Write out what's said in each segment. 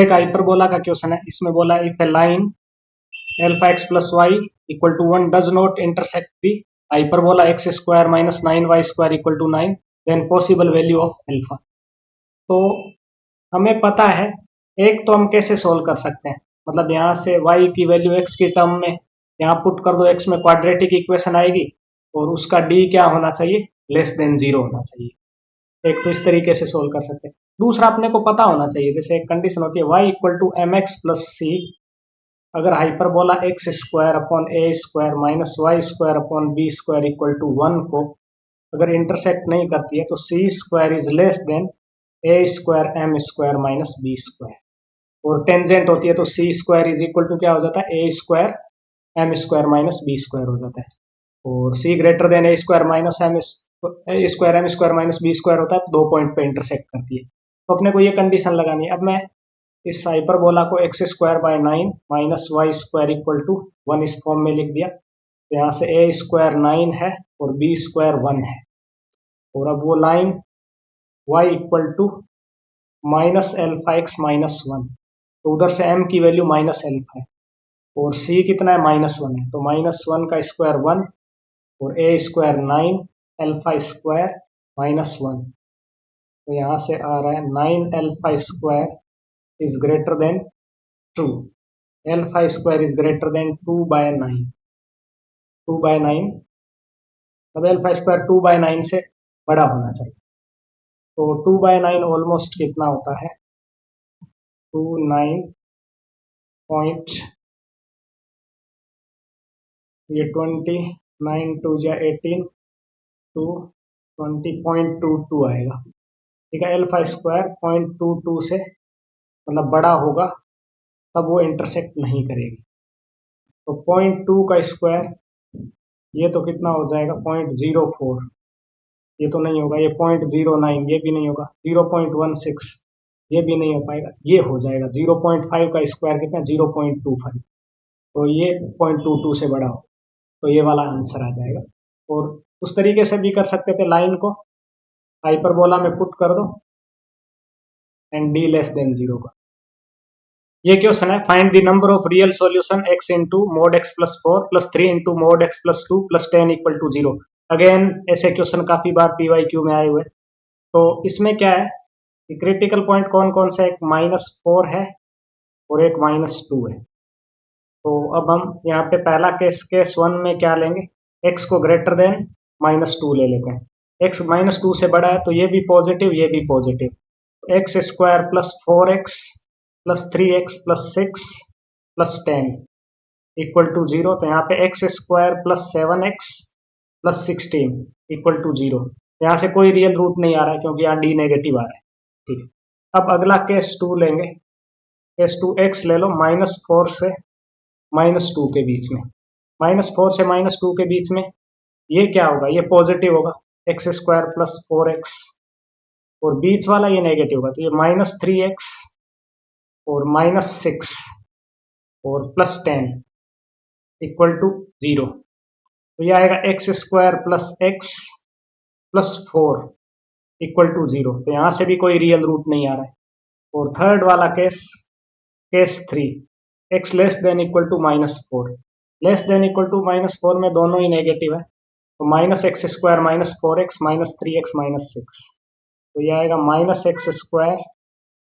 एक हाइपरबोला का क्वेश्चन है, इसमें बोला if a line alpha x plus y equal to 1 does not intersect the hyperbola x square minus 9 y square equal to 9 then possible value of alpha. तो हमें पता है एक तो हम कैसे सोल्व कर सकते हैं, मतलब यहाँ से y की वैल्यू x की टर्म में यहाँ पुट कर दो, x में क्वाड्रेटिक इक्वेशन आएगी और उसका d क्या होना चाहिए, लेस देन 0 होना चाहिए। एक तो इस तरीके से सोल्व कर सकते हैं। दूसरा अपने को पता होना चाहिए, जैसे एक कंडीशन होती है y equal to M X plus C, अगर hyperbola x square upon A square minus Y square upon B square equal to 1 को अगर इंटरसेक्ट नहीं करती है तो C square is less than A square M square minus B square, और tangent होती है तो C square is equal to क्या हो जाता है, A square M square minus B square हो जाता है, और सी greater than A square minus M square M square minus B square होता है, तो 2 पॉइंट पे इंटरसेक्ट करती है। तो अपने को ये कंडीशन लगानी है। अब मैं इस हाइपरबोला को x square by 9 minus Y square equal to 1 इस फॉर्म में लिख दिया। तो यहाँ से ए स्क्वायर 9 है और बी स्क्वायर 1 है, और अब वो line y equal to minus alpha x minus 1, तो उधर से m की वैल्यू माइनस एल्फा है और c कितना है, माइनस 1 है, तो माइनस 1 का स्क्वायर 1 और a square 9 alpha square minus 1, तो यहाँ से आ रहा है 9 alpha square is greater than 2, alpha square is greater than 2/9, 2/9, अब एल्फा स्क्वायर 2/9 से बड़ा होना चाहिए। तो 2/9 ऑलमोस्ट कितना होता है, 29 पॉइंट, ये 29 टू या 18 टू 20.22 आएगा। ठीक है, एल्फा स्क्वायर 0.22 से मतलब बड़ा होगा तब वो इंटरसेक्ट नहीं करेगी। तो 0.2 का स्क्वायर ये तो कितना हो जाएगा, 0.04, ये तो नहीं होगा, ये 0.09 ये भी नहीं होगा, 0.16 ये भी नहीं हो पाएगा, ये हो जाएगा 0.5 का स्क्वायर कितना, 0.25, तो ये 0.22 से बड़ा हो, तो ये वाला आंसर आ जाएगा। और उस तरीके से भी कर सकते थे, लाइन को हाइपरबोला में पुट कर दो एंड डी लेस देन 0 का। ये क्वेश्चन है, find the number of real solution x into mod x plus 4 plus 3 into mod x plus 2 plus 10 equal to 0। Again ऐसे क्वेश्चन काफी बार PYQ में आए हुए। तो इसमें क्या है, क्रिटिकल पॉइंट कौन कौन सा, एक -4 है और एक -2 है। तो अब हम यहाँ पे पहला केस 1 में क्या लेंगे, x को ग्रेटर देन -2 ले लेते हैं। x -2 से बड़ा है तो ये भी पॉजिटिव ये भी positive, x square plus 4x plus 3x plus 6 plus 10 equal to 0। तो यहाँ पे x square plus 7x plus 16 equal to 0। यहाँ से कोई रियल रूट नहीं आ रहा है क्योंकि यहाँ डी नेगेटिव आ रहा है। ठीक है, अब अगला केस 2 लेंगे। केस 2 x ले लो -4 से -2 के बीच में, -4 से -2 के बीच में ये क्या होगा, ये पॉजिटिव होगा, एक्स स्क्वायर प्लस 4x, और बीच वाला ये नेगेटिव होगा, तो ये -3x और -6 और प्लस 10 इक्वल टू 0। तो ये आएगा x square plus x plus 4 equal to 0। तो यहाँ से भी कोई रियल रूट नहीं आ रहा है। और थर्ड वाला case 3, x less than equal to -4, less than equal to -4 में दोनों ही नेगेटिव है, तो -x स्क्वायर -4x -3x -6, तो ये आएगा -x square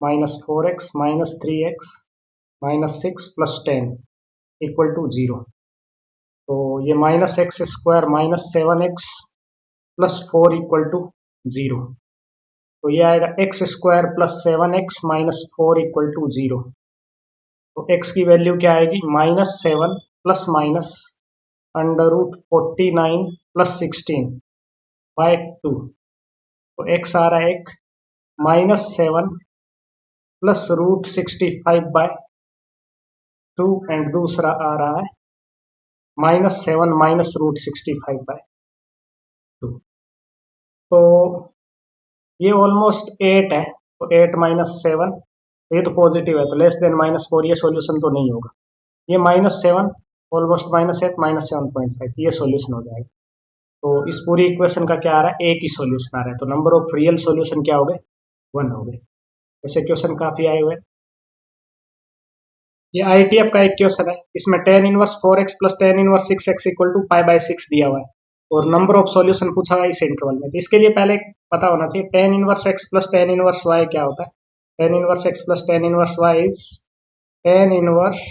-4x -3x -6 plus 10 equal to 0। तो ये -x square -7x plus 4 equal to 0। तो ये आएगा x square plus 7x -4 equal to 0। तो x की वैल्यू क्या आएगी, -7 प्लस माइनस √49 प्लस 16/2। तो x आ रहा है एक -7 प्लस √65/2 एंड दूसरा आ रहा है -7 माइनस √65/2। तो ये ऑलमोस्ट 8 है, तो 8 -7, ये तो पॉजिटिव है, तो लेस देन -4, ये सॉल्यूशन तो नहीं होगा। ये -7 ऑलमोस्ट -8 -7.5, ये सॉल्यूशन हो जाएगा। तो इस पूरी इक्वेशन का क्या आ रहा है, एक ही सॉल्यूशन आ रहा है, तो नंबर ऑफ रियल सॉल्यूशन क्या हो गए, 1 हो गए। ऐसे क्वेश्चन काफी आए हुए। ये IITF का एक क्वेश्चन है, इसमें tan inverse 4x plus tan inverse 6x equal to pi by 6 दिया हुआ है और नंबर ऑफ सॉल्यूशन पूछा हुआ है इस इंटरवल में। तो इसके लिए पहले पता होना चाहिए tan inverse x plus tan inverse y क्या होता है। tan inverse x plus tan inverse y is tan inverse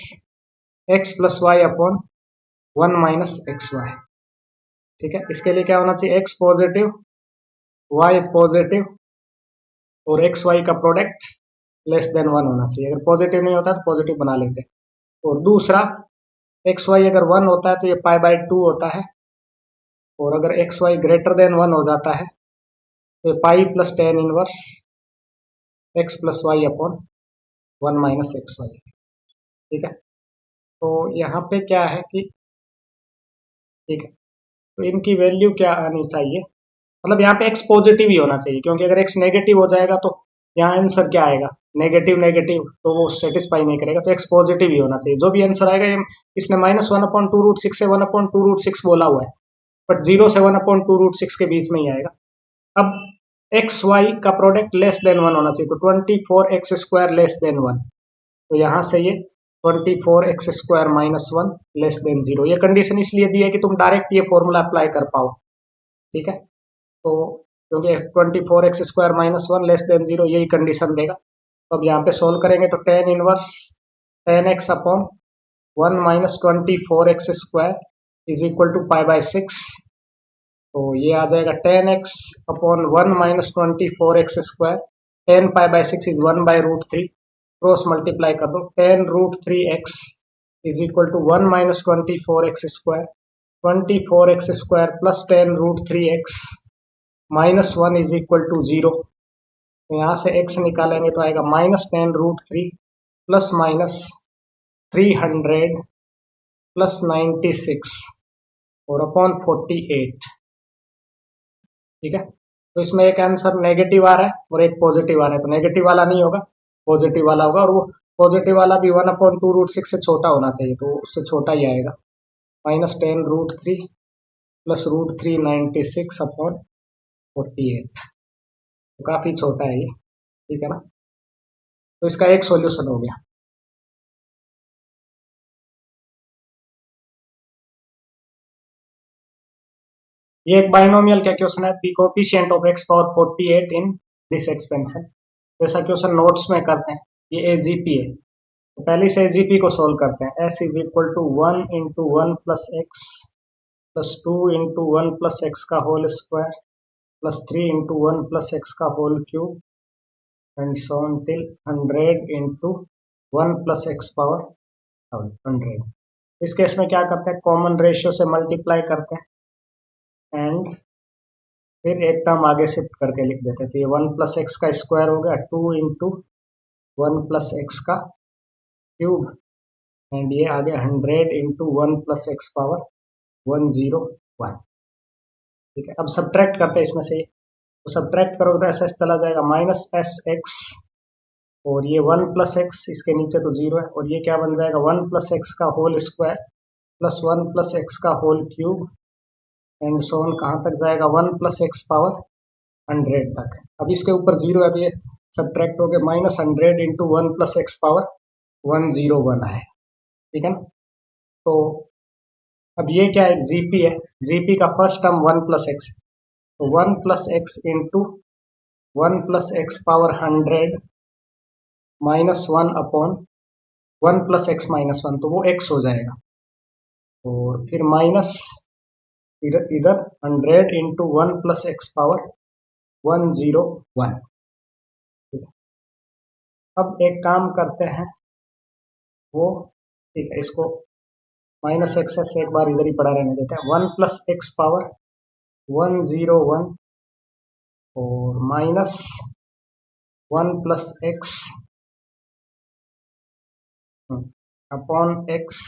x plus y upon 1 minus xy। ठीक है, इसके लिए क्या होना चाहिए, x पॉजिटिव y पॉजिटिव और xy का प्रोडक्ट लेस देन 1 होना चाहिए। अगर पॉजिटिव नहीं होता तो पॉजिटिव बना लेते हैं। और दूसरा एक्स वाई अगर 1 होता है तो ये पाई बाय 2 होता है, और अगर एक्स वाई ग्रेटर देन 1 हो जाता है तो ये pi plus ten inverse x plus y upon 1 minus x y. ठीक है, तो यहाँ पे क्या है कि ठीक है, तो इनकी वैल्यू क्या आनी चाहिए, मतलब यहाँ पे एक्स पॉजिटिव ही होना चाहिए, क्योंकि अगर एक्स नेगेटिव हो जाएगा तो यहाँ आंसर क्या आएगा, नेगेटिव नेगेटिव, तो वो सेटिस्फाई नहीं करेगा। तो एक्स पॉजिटिव ही होना चाहिए, जो भी आंसर आएगा। इसने -1/2√6 से 1/2√6 बोला हुआ है, बट 0 से 1/2√6 के बीच में ही आएगा। अब एक्स वाई का प्रोडक्ट लेस देन 1 होना चाहिए, तो 24x² लेस देन 1। तो यहाँ से ये 24x² -1 लेस देन 0। ये कंडीशन इसलिए दी है कि तुम डायरेक्ट ये फॉर्मूला अप्लाई कर पाओ। ठीक है, तो क्योंकि 24x² -1 लेस देन 0 यही कंडीशन देगा। तो अब यहाँ पे सोल्व करेंगे तो tan inverse 10x upon 1 minus 24x² is equal to pi by 6। तो ये आ जाएगा 10x upon 1 minus 24x²। 10 pi by 6 is 1/√3। Cross multiply कर दो, 10√3x is equal to 1 minus 24x²। 24x² plus 10√3x minus 1 is equal to 0। तो यहाँ से x निकालेंगे तो आएगा -10√3 प्लस माइनस 300 प्लस 96 और अपॉन 48। ठीक है, तो इसमें एक आंसर नेगेटिव आ रहा है और एक पॉजिटिव आ रहा है, तो नेगेटिव वाला नहीं होगा, पॉजिटिव वाला होगा। और वो पॉजिटिव वाला भी 1/2√6 से छोटा होना चाहिए, तो उससे छोटा ही आएगा। -10√3 प्लस √396 अपॉन 48, तो काफी छोटा है ये। ठीक है ना, तो इसका एक सॉल्यूशन हो गया। ये एक बाइनोमियल का क्वेश्चन है, the coefficient of x power 48 in this expansion. तो ऐसा क्वेश्चन नोट्स में करते हैं। ये एजीपी है, तो पहले से एजीपी को सोल्व करते हैं। s is equal to 1 into 1 plus X plus 2 into 1 plus X का whole square plus 3 into 1 plus X का whole cube and so on till 100 into 1 plus x power 100। इस केस में क्या करते हैं, कॉमन रेशियो से मल्टीप्लाई करते हैं एंड फिर एक टर्म आगे शिफ्ट करके लिख देते हैं। तो ये 1 प्लस एक्स का स्क्वायर हो गया 2 इंटू 1 प्लस एक्स का क्यूब एंड ये आ गया 100 इंटू 1 प्लस एक्स पावर 101। ठीक है, अब सब्ट्रैक्ट करते हैं इसमें से, तो सब्ट्रैक्ट करोगे तो ऐसा चला जाएगा -sx और ये 1 प्लस एक्स, इसके नीचे तो 0 है, और ये क्या बन जाएगा 1 प्लस एक्स का whole square plus 1 plus X का whole cube and so on कहाँ तक जाएगा 1 प्लस एक्स पावर 100 तक। अब इसके ऊपर 0 है तो ये सब्ट्रैक्ट हो गया -100 इंटू 1 प्लस एक्स पावर 101 है। ठीक है ना, तो अब ये क्या है, जीपी है, जीपी का फर्स्ट टर्म 1 प्लस एक्स, तो 1 plus x into 1 plus x power 100 minus 1 upon 1 plus x minus 1, तो वो एक्स हो जाएगा। और फिर माइनस इधर 100 इंटू 1 प्लस एक्स पावर 101। अब एक काम करते हैं, वो ठीक है, इसको माइनस एक्स से एक बार इधर ही पड़ा रहने देते हैं। 1 प्लस एक्स पावर 101 और minus 1 plus x upon X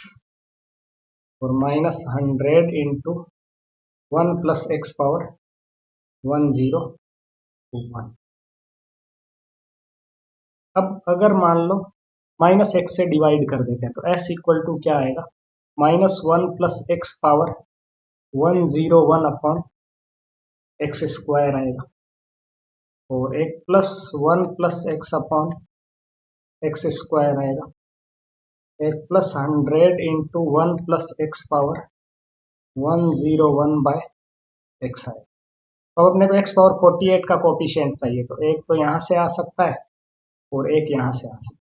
और minus 100 into 1 plus x power 101। अब अगर मान लो माइनस एक्स से डिवाइड कर देते हैं तो s इक्वल टू क्या आएगा, -1 plus x power 101 upon x square आएगा, और एक plus 1 plus x upon x square आएगा, एक plus 100 into 1 plus x power 101 by x आए। अब अपने को एक्स पावर 48 का कोफिशिएंट चाहिए, तो एक तो यहाँ से आ सकता है और एक यहाँ से आ सकता है।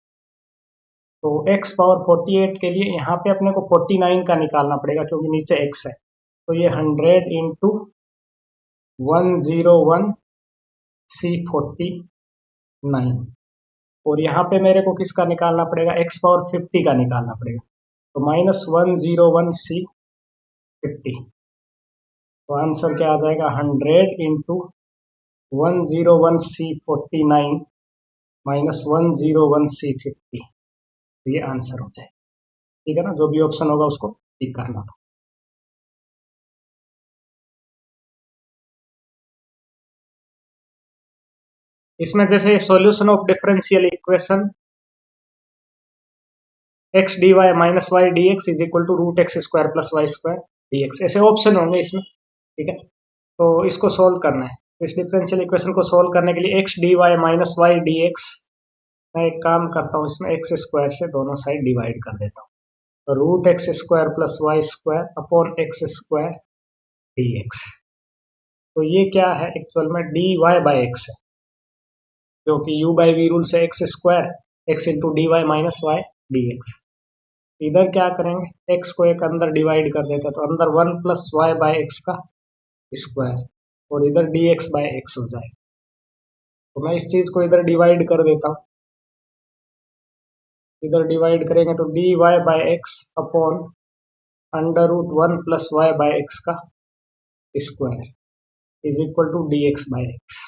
तो एक्स पावर 48 के लिए यहाँ पे अपने को 49 का निकालना पड़ेगा क्योंकि नीचे एक्स है। तो ये 100 इंटू 101 C49, और यहाँ पे मेरे को किसका निकालना पड़ेगा, एक्स पावर 50 का निकालना पड़ेगा। तो -101C50, तो आंसर क्या आ जाएगा, 100 इंटू 101C49 -101C50, तो ये आंसर हो जाए। ठीक है ना, जो भी ऑप्शन होगा उसको टिक करना था। इसमें जैसे solution of differential equation x d y minus y d x is equal to root x square plus Y square d x, ऐसे ऑप्शन होंगे इसमें। ठीक है, तो इसको सोल्व करना है। तो इस डिफरेंशियल इक्वेशन को सोल्व करने के लिए x d y minus y d x, मैं एक काम करता हूँ, इसमें एक्स स्क्वायर से दोनों साइड डिवाइड कर देता हूँ। तो root x square plus Y square upon x square d x. तो ये क्या है, एक्चुअल में डी वाई बाई एक्स है, जो कि यू बाई वी रूल से x square x into d y minus y d x. इधर क्या करेंगे, एक्स को एक अंदर डिवाइड कर देते हैं, तो अंदर 1 प्लस वाई बाई एक्स का स्क्वायर, और इधर डी एक्स बाई एक्स हो जाएगा। तो मैं इस चीज को इधर डिवाइड कर देता हूँ। इधर डिवाइड करेंगे तो D Y by X upon under root 1 plus Y by X का square is equal to D X by X.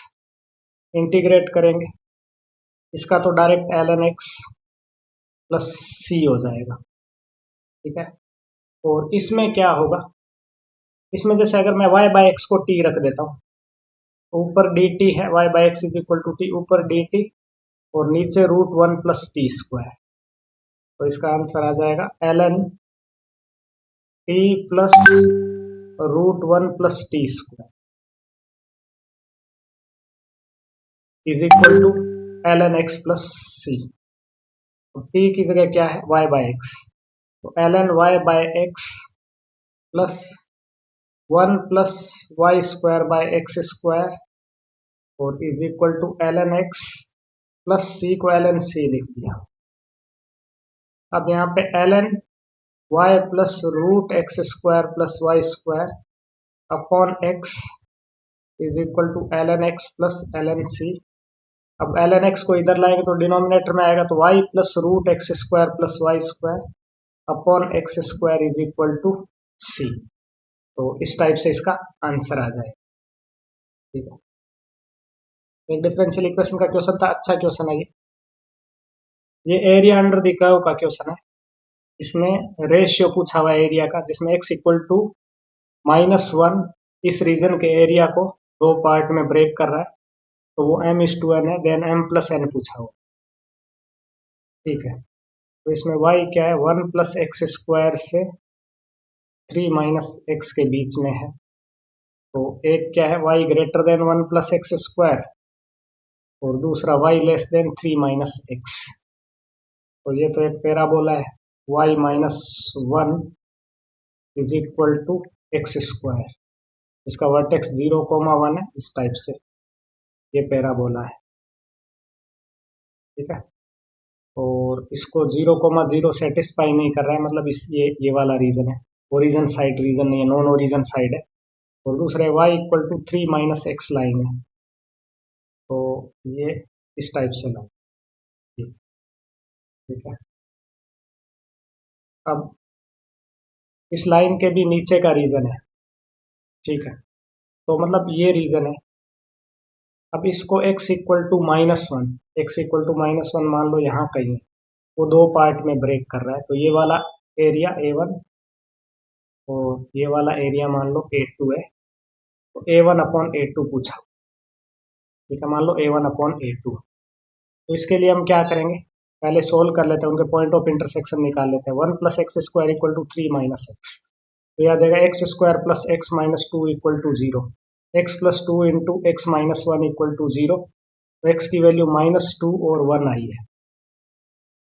Integrate करेंगे, इसका तो direct ln x plus C हो जाएगा। ठीक है, और इसमें क्या होगा, इसमें जैसे अगर मैं y बाई एक्स को t रख देता हूँ, ऊपर डी टी है, y by x is equal to टी, ऊपर डी टी और नीचे रूट 1 प्लस टी स्क्वायर। तो इसका आंसर आ जाएगा ln T plus root 1 plus T square is equal to ln x plus C. तो t की जगह क्या है, y बाई एक्स, तो ln y by X plus 1 plus Y square by X square और is equal to ln x plus c को ln c लिख दिया। अब यहाँ पे ln y plus root x square plus Y square upon x is equal to ln x plus ln c। अब ln x को इधर लाएंगे तो डिनोमिनेटर में आएगा, तो y plus root x square plus Y square upon x square is equal to c। तो इस टाइप से इसका आंसर आ जाए। ठीक है, एक डिफरेंशियल इक्वेशन का क्वेश्चन था, अच्छा क्वेश्चन है ये एरिया अंडर द कर्व का क्वेश्चन है। इसमें रेशियो पूछा हुआ है एरिया का, जिसमें x इक्वल टू -1 इस रीजन के एरिया को दो पार्ट में ब्रेक कर रहा है, तो वो m/n है, देन m प्लस n पूछा हुआ। ठीक है, तो इसमें y क्या है, 1 प्लस एक्स स्क्वायर से 3 माइनस एक्स के बीच में है। तो एक क्या है, y greater than 1 plus x square और दूसरा y less than 3 minus x. तो ये तो एक पैराबोला है, y minus 1 is equal to x square, इसका वर्टेक्स 0,1 है, इस टाइप से ये पैराबोला है। ठीक है, और इसको 0,0 सेटिस्फाई नहीं कर रहा है, मतलब इस ये वाला रीजन है, ओरिजन साइड रीजन नहीं है, नॉन ओरिजन साइड है। और दूसरे y equal to 3 minus x line है, तो ये इस टाइप से लाइन। ठीक है, अब इस लाइन के भी नीचे का रीजन है। ठीक है, तो मतलब ये रीजन है। अब इसको x equal to -1, x equal to -1 मान लो यहाँ कहीं, वो दो पार्ट में ब्रेक कर रहा है, तो ये वाला एरिया A1 और ये वाला एरिया मान लो A2 है, तो A1 अपॉन A2 पूछा। ठीक है, मान लो A1 अपॉन A2। तो इसके लिए हम क्या करेंगे, पहले सोल्व कर लेते हैं, उनके पॉइंट ऑफ इंटरसेक्शन निकाल लेते हैं। 1 plus x square equal to 3 minus x, तो यह आ जाएगा x square plus x minus 2 equal to 0, x plus 2 into x minus 1 equal to 0। तो एक्स की वैल्यू -2 और 1 आई है,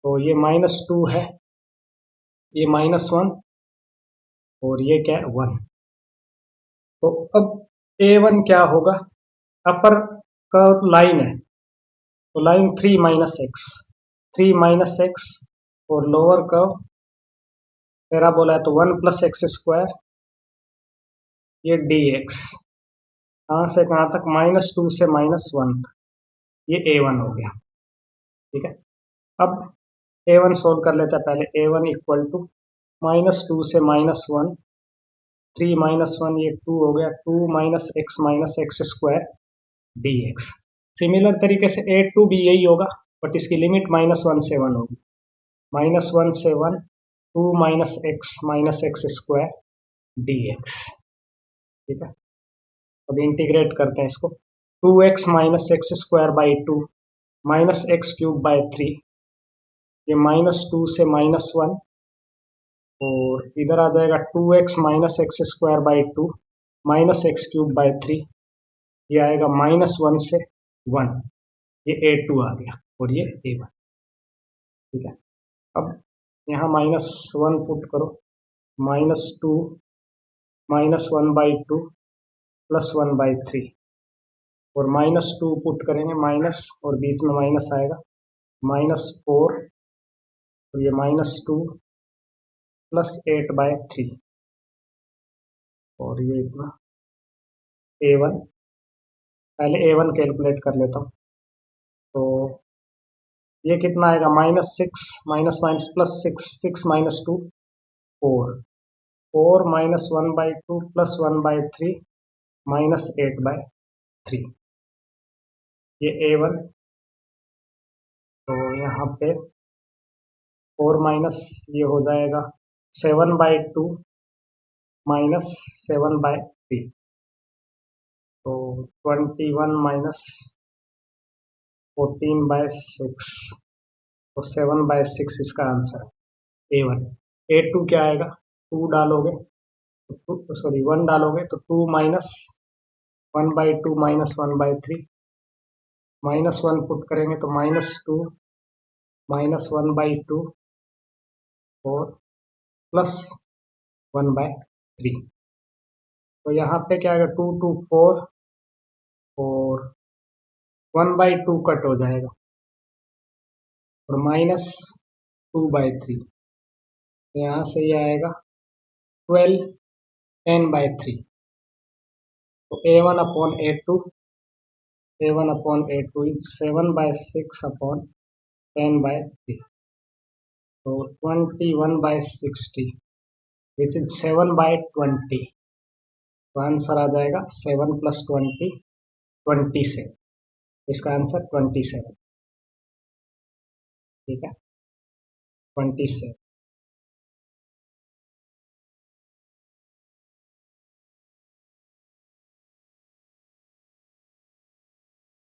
तो ये -2 है ये -1 और ये क्या है 1। तो अब A1 क्या होगा, अपर कर्व लाइन है तो लाइन 3 - x और लोअर कर्व पैराबोला है तो 1 + x², ये dx, कहाँ से कहाँ तक, -2 से -1 तक, ये A1 हो गया। ठीक है, अब A1 सोल्व कर लेते हैं पहले। A1 = -2 से -1, 3 - 1 ये 2 हो गया, 2 - x - x² dx। सिमिलर तरीके से A2 भी यही होगा, बट इसकी लिमिट -1 से 1 होगी। -1 से 1, 2 - x - x² dx। ठीक है, अब इंटीग्रेट करते हैं इसको। 2x - x²/2 -x³ 3, ये -2 से -1 और इधर आ जाएगा 2x - x²/2 -x³/3, ये आएगा -1 से 1, ये A2 आ गया और ये A1। ठीक है, अब यहाँ -1 पुट करो, -2 -1/2 +1/3 और -2 पुट करेंगे माइनस और बीच में माइनस आएगा, -4 और ये -2 +8/3 और ये इतना A1। पहले A1 कैलकुलेट कर लेता हूँ, तो ये कितना आएगा, -6 माइनस +6, 6 - 2 4, 4 - 1/2 +1/3 -8/3, ये A1। तो यहाँ पे 4 माइनस ये हो जाएगा 7/2 -7/3, तो 21 - 14/6, तो 7/6 इसका आंसर है A1। A2 क्या आएगा, 2 डालोगे तो सॉरी 1 डालोगे तो 2 - 1/2 -1/3, -1 पुट करेंगे तो -2 -1/2 और +1/3। तो यहाँ पे क्या आएगा, 2 2 4 और 1/2 कट हो जाएगा और -2/3, तो यहाँ से ये आएगा 12 10/3। तो A1/A2 is 7/6/10/3, तो 21/60 विच इज 7/20। तो आंसर आ जाएगा 7 + 20 27, इसका आंसर 27। ठीक है, 27।